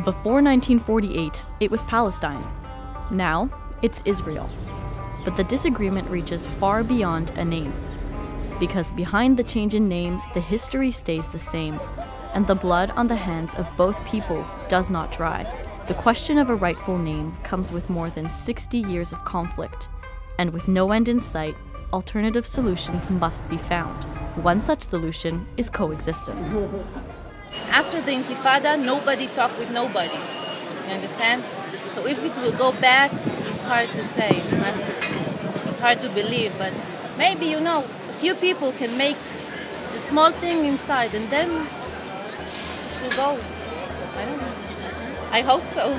Before 1948, it was Palestine. Now, it's Israel. But the disagreement reaches far beyond a name. Because behind the change in name, the history stays the same, and the blood on the hands of both peoples does not dry. The question of a rightful name comes with more than 60 years of conflict, and with no end in sight, alternative solutions must be found. One such solution is coexistence. After the Intifada, nobody talked with nobody. You understand? So if it will go back, it's hard to say. It's hard to believe, but maybe, a few people can make the small thing inside, and then it will go. I don't know. I hope so.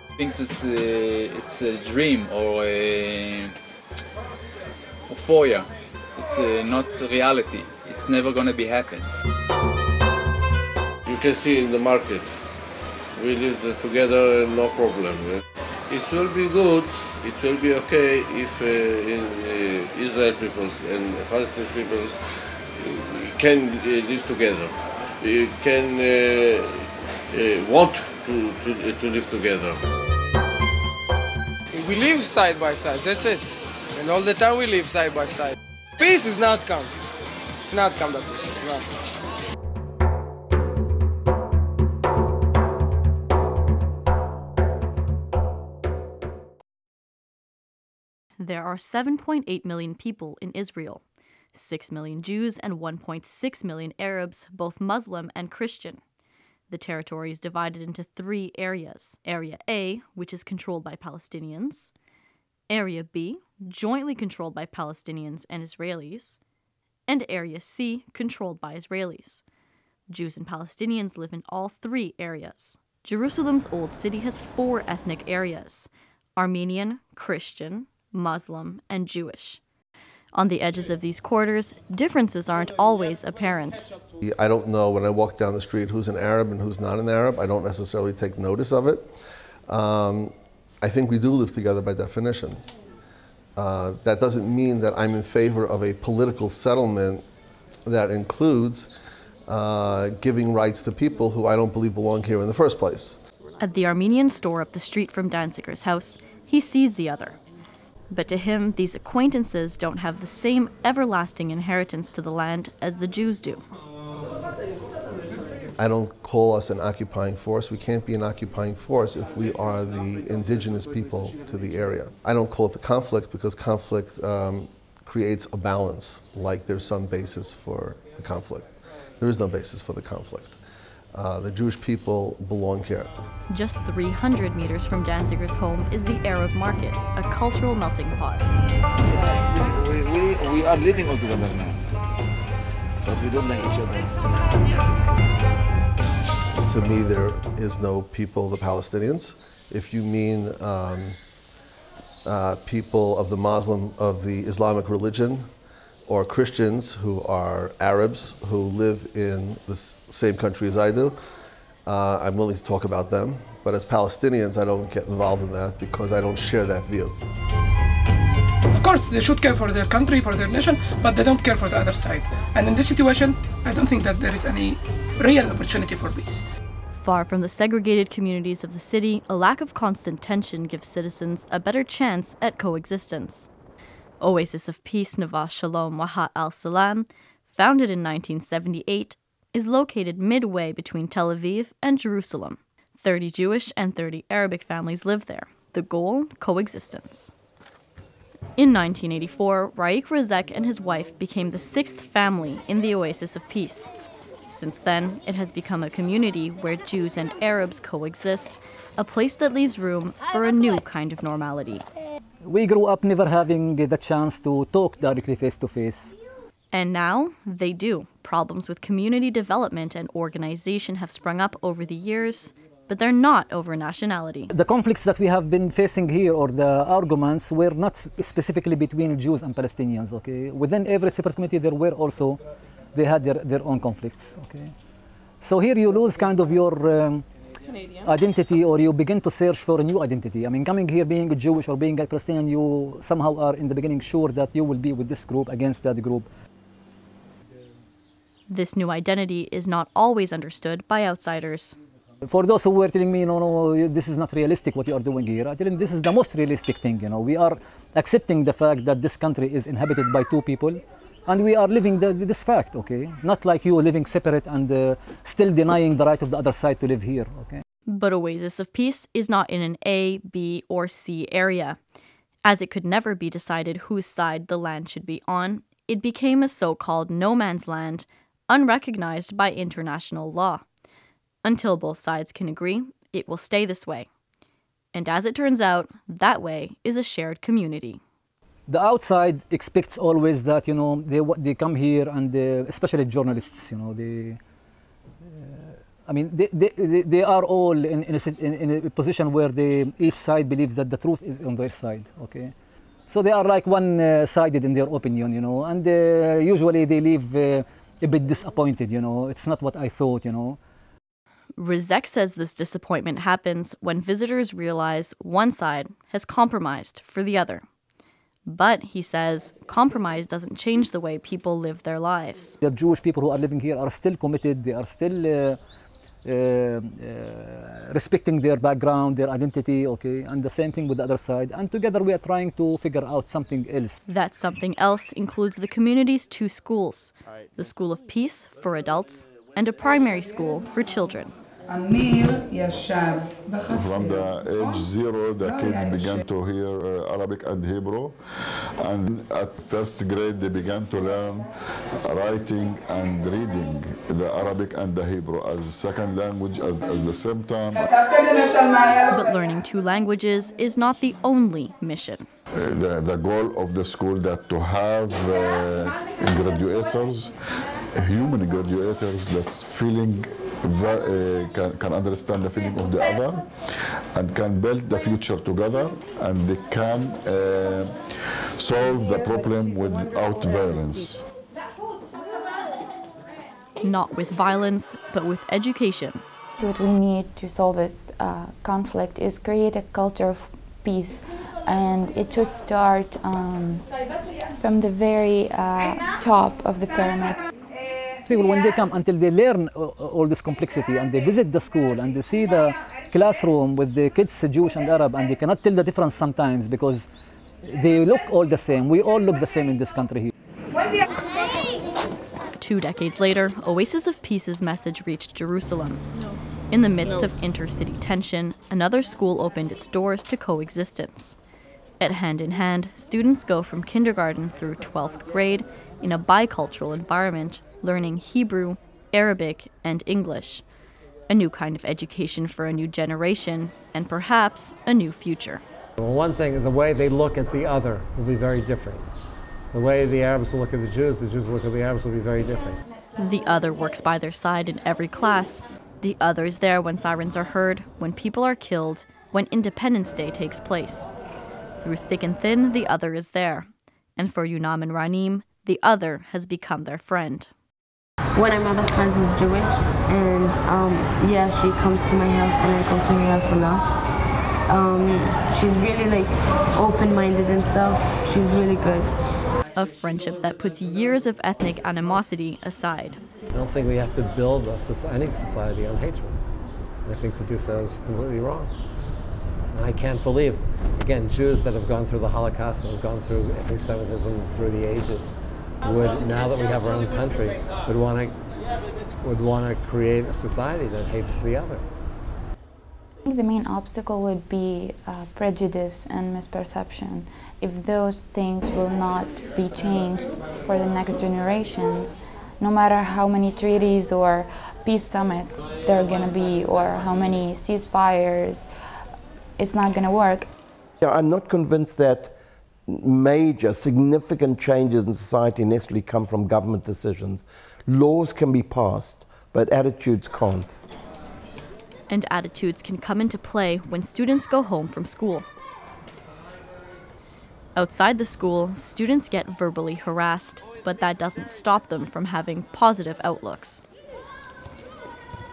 I think it's a dream or a euphoria. It's not reality. It's never going to be happen. You can see in the market, we live together, no problem. It will be good, it will be okay if Israel peoples and Palestinian peoples can live together, can want to live together. We live side by side, that's it. And all the time we live side by side. Peace is not come. It's not come that peace. There are 7.8 million people in Israel, 6 million Jews and 1.6 million Arabs, both Muslim and Christian. The territory is divided into 3 areas. Area A, which is controlled by Palestinians. Area B, jointly controlled by Palestinians and Israelis. And Area C, controlled by Israelis. Jews and Palestinians live in all 3 areas. Jerusalem's Old City has 4 ethnic areas: Armenian, Christian, Muslim, and Jewish. On the edges of these quarters, differences aren't always apparent. I don't know when I walk down the street who's an Arab and who's not an Arab. I don't necessarily take notice of it. I think we do live together by definition. That doesn't mean that I'm in favor of a political settlement that includes giving rights to people who I don't believe belong here in the first place. At the Armenian store up the street from Danziger's house, he sees the other. But to him, these acquaintances don't have the same everlasting inheritance to the land as the Jews do. I don't call us an occupying force. We can't be an occupying force if we are the indigenous people to the area. I don't call it the conflict because conflict creates a balance, like there's some basis for the conflict. There is no basis for the conflict. The Jewish people belong here. Just 300 meters from Danziger's home is the Arab market, a cultural melting pot. We are living all together now, but we don't like each other. To me, there is no people, the Palestinians. If you mean people of the Islamic religion, or Christians who are Arabs who live in the same country as I do, I'm willing to talk about them. But as Palestinians, I don't get involved in that because I don't share that view. Of course, they should care for their country, for their nation, but they don't care for the other side. And in this situation, I don't think that there is any real opportunity for peace. Far from the segregated communities of the city, a lack of constant tension gives citizens a better chance at coexistence. Oasis of Peace Navas Shalom Wahat al-Salam, founded in 1978, is located midway between Tel Aviv and Jerusalem. 30 Jewish and 30 Arabic families live there. The goal, coexistence. In 1984, Raik Razek and his wife became the 6th family in the Oasis of Peace. Since then, it has become a community where Jews and Arabs coexist, a place that leaves room for a new kind of normality. We grew up never having the chance to talk directly face to face. And now, they do. Problems with community development and organization have sprung up over the years, but they're not over nationality. The conflicts that we have been facing here, or the arguments, were not specifically between Jews and Palestinians, okay? Within every separate community, they had their own conflicts, okay? So here you lose kind of your identity, or you begin to search for a new identity. I mean, coming here being a Jewish or being a Palestinian, you somehow are in the beginning sure that you will be with this group against that group. This new identity is not always understood by outsiders. For those who were telling me, no, this is not realistic what you are doing here, I tell them this is the most realistic thing. We are accepting the fact that this country is inhabited by two people, and we are living this fact, okay? Not like you living separate and still denying the right of the other side to live here, okay? But Oasis of Peace is not in an A, B, or C area. As it could never be decided whose side the land should be on, it became a so-called no man's land, unrecognized by international law. Until both sides can agree, it will stay this way. And as it turns out, that way is a shared community. The outside expects always that, they come here and especially journalists, they are all in a position where each side believes that the truth is on their side, okay? So they are like one-sided in their opinion, and usually they leave a bit disappointed, It's not what I thought, Rizek says this disappointment happens when visitors realize one side has compromised for the other. But, he says, compromise doesn't change the way people live their lives. The Jewish people who are living here are still committed, they are still respecting their background, their identity, okay? And the same thing with the other side. And together we are trying to figure out something else. That something else includes the community's two schools, the School of Peace for adults and a primary school for children. From the age 0, the kids began to hear Arabic and Hebrew, and at first grade they began to learn writing and reading the Arabic and the Hebrew as second language at the same time. But learning two languages is not the only mission. The goal of the school that to have graduates, human graduates that's feeling can understand the feeling of the other and can build the future together, and they can solve the problem without violence. Not with violence, but with education. What we need to solve this conflict is create a culture of peace, and it should start from the very top of the pyramid. People, when they come, until they learn all this complexity and they visit the school and they see the classroom with the kids, Jewish and Arab, and they cannot tell the difference sometimes because they look all the same. We all look the same in this country here. 2 decades later, Oasis of Peace's message reached Jerusalem. In the midst of intercity tension, another school opened its doors to coexistence. At Hand in Hand, students go from kindergarten through 12th grade in a bicultural environment, learning Hebrew, Arabic, and English. A new kind of education for a new generation, and perhaps a new future. Well, one thing, the way they look at the other will be very different. The way the Arabs will look at the Jews will look at the Arabs will be very different. The other works by their side in every class. The other is there when sirens are heard, when people are killed, when Independence Day takes place. Through thick and thin, the other is there. And for Yunam and Ranim, the other has become their friend. One of my best friends is Jewish, and yeah, she comes to my house and I go to her house a lot. She's really open-minded and stuff. She's really good. A friendship that puts years of ethnic animosity aside. I don't think we have to build any society on hatred. I think to do so is completely wrong. And I can't believe, again, Jews that have gone through the Holocaust and have gone through anti-Semitism through the ages, would, now that we have our own country, would want to create a society that hates the other. I think the main obstacle would be prejudice and misperception. If those things will not be changed for the next generations, no matter how many treaties or peace summits there are going to be or how many ceasefires, it's not going to work. Yeah, I'm not convinced that major, significant changes in society necessarily come from government decisions. Laws can be passed, but attitudes can't. And attitudes can come into play when students go home from school. Outside the school, students get verbally harassed, but that doesn't stop them from having positive outlooks.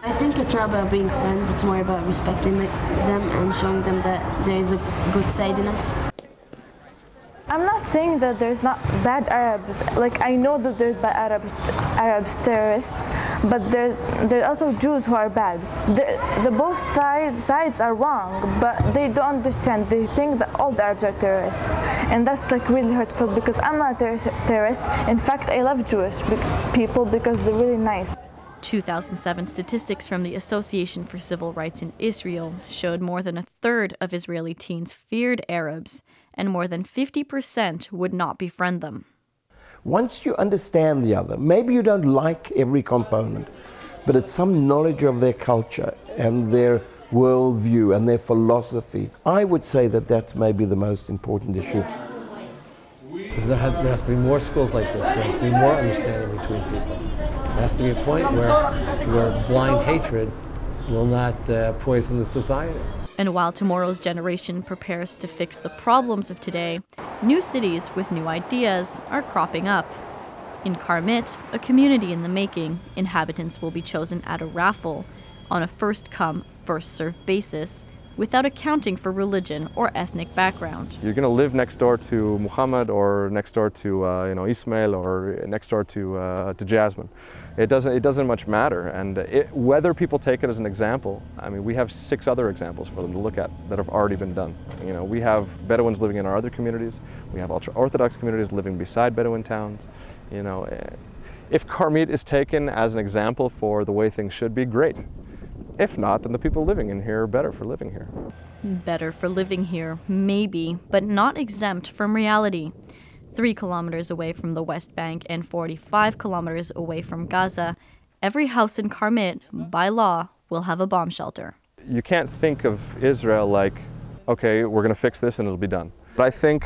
I think it's not about being friends, it's more about respecting them and showing them that there is a good side in us. I'm not saying that there's not bad Arabs. Like, I know that there's bad Arabs terrorists, but there's also Jews who are bad. The both sides are wrong, but they don't understand. They think that all the Arabs are terrorists, and that's like really hurtful because I'm not a terrorist. In fact, I love Jewish people because they're really nice. 2007 statistics from the Association for Civil Rights in Israel showed more than a third of Israeli teens feared Arabs, and more than 50% would not befriend them. Once you understand the other, maybe you don't like every component, but it's some knowledge of their culture and their worldview and their philosophy. I would say that that's maybe the most important issue. There has to be more schools like this. There has to be more understanding between people. There has to be a point where blind hatred will not poison the society. And while tomorrow's generation prepares to fix the problems of today, new cities with new ideas are cropping up. In Karmit, a community in the making, inhabitants will be chosen at a raffle on a first-come, first-served basis, without accounting for religion or ethnic background. You're going to live next door to Muhammad, or next door to Ismail, or next door to Jasmine. It doesn't much matter, and whether people take it as an example, I mean, we have 6 other examples for them to look at that have already been done. You know, we have Bedouins living in our other communities. We have ultra-Orthodox communities living beside Bedouin towns. You know, if Karmit is taken as an example for the way things should be, great. If not, then the people living in here are better for living here. Better for living here, maybe, but not exempt from reality. 3 kilometers away from the West Bank and 45 kilometers away from Gaza, every house in Karmit, by law, will have a bomb shelter. You can't think of Israel like, okay, we're going to fix this and it'll be done. But I think,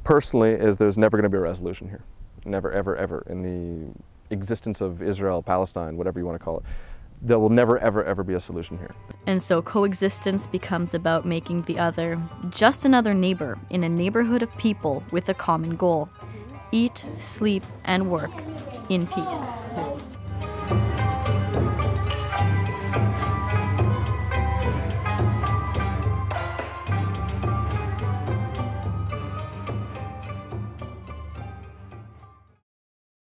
personally, is there's never going to be a resolution here. Never, ever, ever in the existence of Israel, Palestine, whatever you want to call it. There will never, ever, ever be a solution here. And so coexistence becomes about making the other just another neighbor in a neighborhood of people with a common goal: eat, sleep, and work in peace.